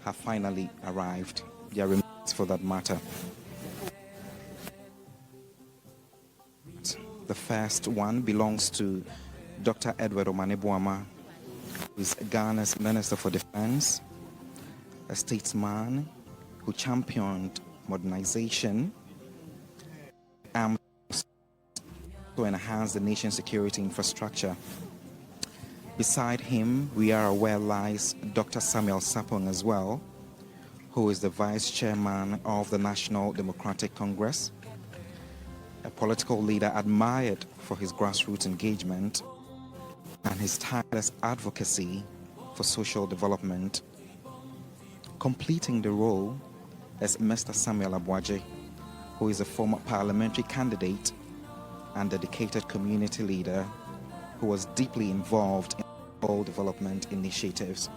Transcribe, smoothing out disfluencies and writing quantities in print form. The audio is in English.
have finally arrived. Their remains, for that matter. The first one belongs to Dr. Edward Omanebuama, who is Ghana's Minister for Defense, a statesman who championed modernization and to enhance the nation's security infrastructure. Beside him, we are aware, lies Dr. Samuel Sapong as well, who is the Vice Chairman of the National Democratic Congress, a political leader admired for his grassroots engagement and his tireless advocacy for social development. Completing the role is Mr. Samuel Abuaje, who is a former parliamentary candidate and dedicated community leader who was deeply involved in all development initiatives.